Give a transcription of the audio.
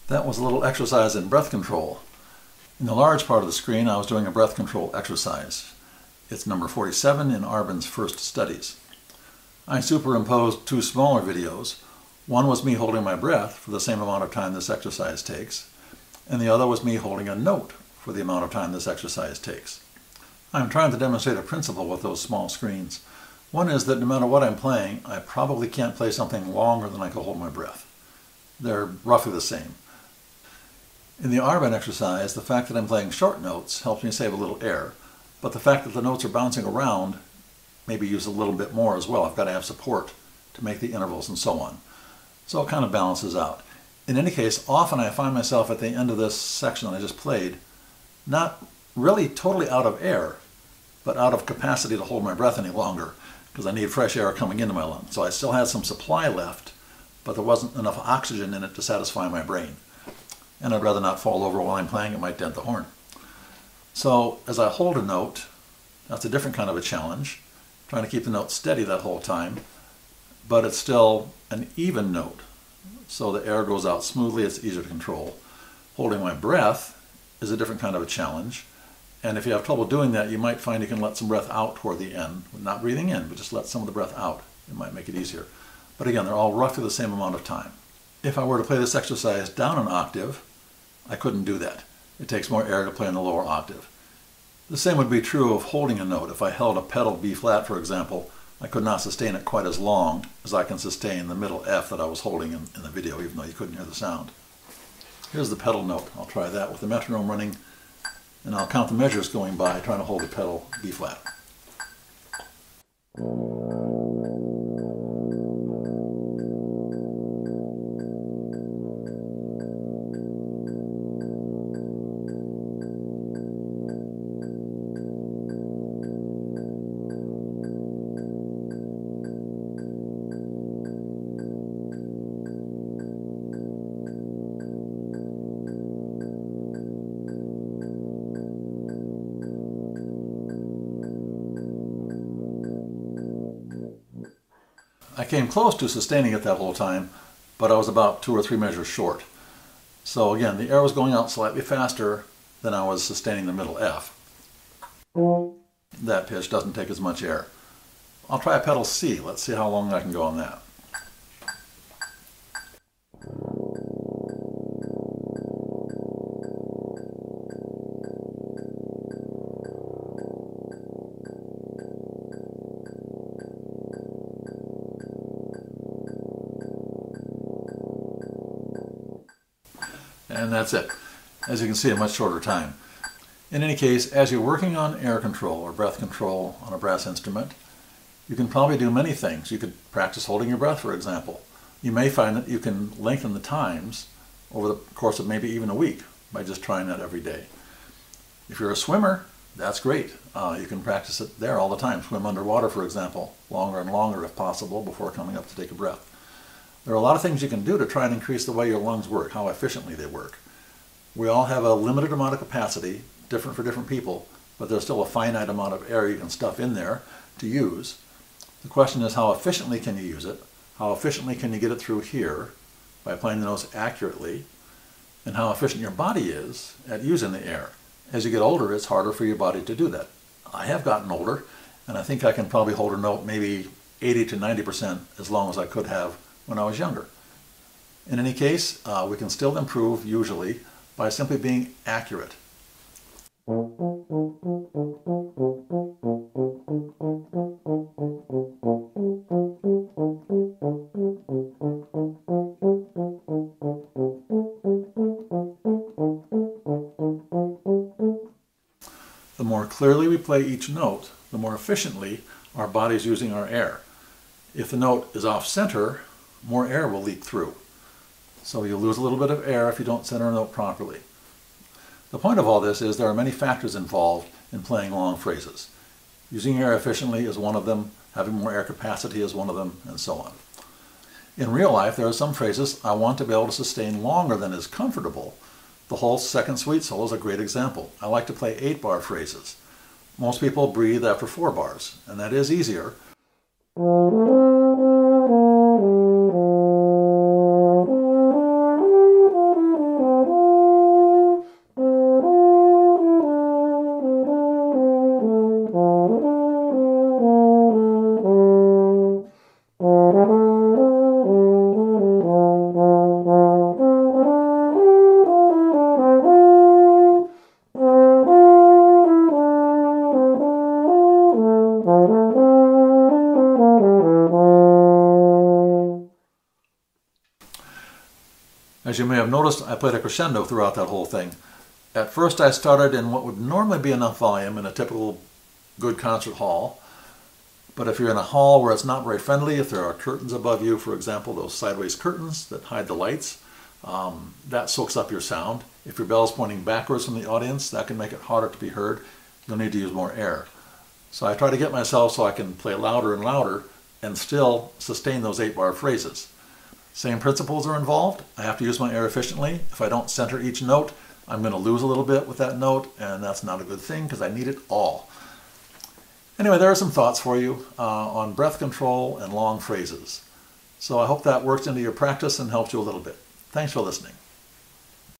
That was a little exercise in breath control. In the large part of the screen, I was doing a breath control exercise. It's number 47 in Arbin's first studies. I superimposed two smaller videos. One was me holding my breath for the same amount of time this exercise takes, and the other was me holding a note for the amount of time this exercise takes. I'm trying to demonstrate a principle with those small screens. One is that no matter what I'm playing, I probably can't play something longer than I can hold my breath. They're roughly the same. In the Arbin exercise, the fact that I'm playing short notes helps me save a little air, but the fact that the notes are bouncing around maybe use a little bit more as well. I've got to have support to make the intervals and so on. So it kind of balances out. In any case, often I find myself at the end of this section that I just played, not really totally out of air, but out of capacity to hold my breath any longer, because I need fresh air coming into my lungs. So I still had some supply left, but there wasn't enough oxygen in it to satisfy my brain. And I'd rather not fall over while I'm playing, it might dent the horn. So as I hold a note, that's a different kind of a challenge, trying to keep the note steady that whole time, but it's still an even note, so the air goes out smoothly, it's easier to control. Holding my breath is a different kind of a challenge, and if you have trouble doing that, you might find you can let some breath out toward the end, not breathing in, but just let some of the breath out. It might make it easier. But again, they're all roughly the same amount of time. If I were to play this exercise down an octave, I couldn't do that. It takes more air to play in the lower octave. The same would be true of holding a note. If I held a pedal B flat, for example, I could not sustain it quite as long as I can sustain the middle F that I was holding in the video, even though you couldn't hear the sound. Here's the pedal note. I'll try that with the metronome running, and I'll count the measures going by, trying to hold the pedal B flat. I came close to sustaining it that whole time, but I was about 2 or 3 measures short. So again, the air was going out slightly faster than I was sustaining the middle F. That pitch doesn't take as much air. I'll try a pedal C. Let's see how long I can go on that. And that's it. As you can see, a much shorter time. In any case, as you're working on air control or breath control on a brass instrument, you can probably do many things. You could practice holding your breath, for example. You may find that you can lengthen the times over the course of maybe even a week by just trying that every day. If you're a swimmer, that's great. You can practice it there all the time. Swim underwater, for example, longer and longer if possible before coming up to take a breath. There are a lot of things you can do to try and increase the way your lungs work, how efficiently they work. We all have a limited amount of capacity, different for different people, but there's still a finite amount of air you can stuff in there to use. The question is, how efficiently can you use it? How efficiently can you get it through here by playing the notes accurately? And how efficient your body is at using the air. As you get older, it's harder for your body to do that. I have gotten older, and I think I can probably hold a note maybe 80 to 90% as long as I could have when I was younger. In any case, we can still improve, usually, by simply being accurate. The more clearly we play each note, the more efficiently our body's using our air. If the note is off center, more air will leak through. So you'll lose a little bit of air if you don't center a note properly. The point of all this is there are many factors involved in playing long phrases. Using air efficiently is one of them, having more air capacity is one of them, and so on. In real life, there are some phrases I want to be able to sustain longer than is comfortable. The whole second suite solo is a great example. I like to play 8-bar phrases. Most people breathe after 4 bars, and that is easier. As you may have noticed, I played a crescendo throughout that whole thing. At first I started in what would normally be enough volume in a typical good concert hall. But if you're in a hall where it's not very friendly, if there are curtains above you, for example, those sideways curtains that hide the lights, that soaks up your sound. If your bell is pointing backwards from the audience, that can make it harder to be heard. You'll need to use more air. So I try to get myself so I can play louder and louder and still sustain those 8-bar phrases. Same principles are involved. I have to use my air efficiently. If I don't center each note, I'm going to lose a little bit with that note, and that's not a good thing because I need it all. Anyway, there are some thoughts for you on breath control and long phrases. So I hope that works into your practice and helps you a little bit. Thanks for listening.